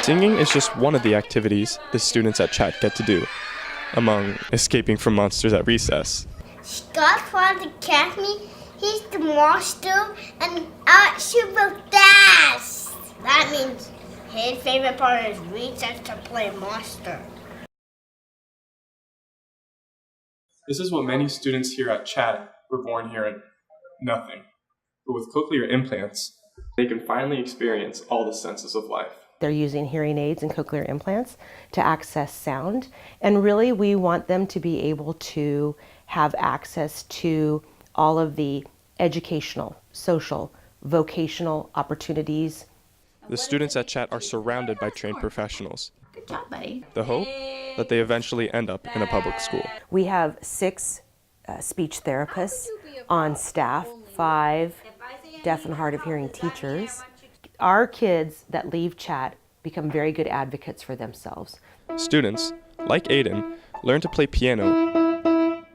Singing is just one of the activities the students at CHAT get to do, among escaping from monsters at recess. Scott tried to catch me. He's the monster and out super fast. That means his favorite part is recess to play monster. This is what many students here at CHAT were born here at nothing. But with cochlear implants, they can finally experience all the senses of life. They're using hearing aids and cochlear implants to access sound, and really we want them to be able to have access to all of the educational, social, vocational opportunities. The students at CHAT are surrounded by trained professionals. Good job, buddy. The hope that they eventually end up in a public school. We have 6 speech therapists on staff, 5 deaf and hard of hearing teachers. Our kids that leave CHAT become very good advocates for themselves. Students, like Aiden, learn to play piano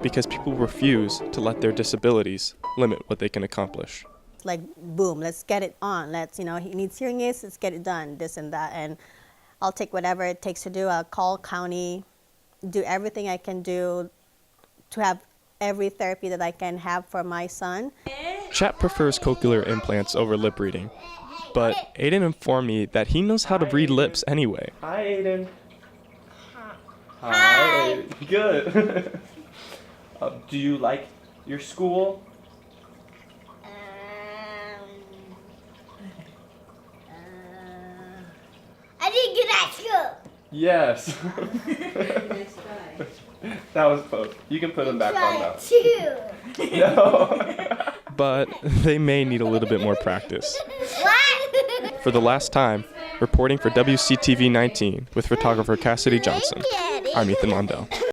because people refuse to let their disabilities limit what they can accomplish. Like, boom, let's get it on. Let's, he needs hearing aids, let's get it done, this and that. And I'll take whatever it takes to do. I'll call county, do everything I can do to have every therapy that I can have for my son. CHAT prefers cochlear implants over lip reading, but Aiden informed me that he knows how to read lips anyway. Hi, Aiden. Hi. Good. Do you like your school? I did good at school. Yes. That was close. You can put them back on now. Too. No. But they may need a little bit more practice. What? For the last time, reporting for WCTV 19 with photographer Cassidy Johnson, I'm Ethan Mondell.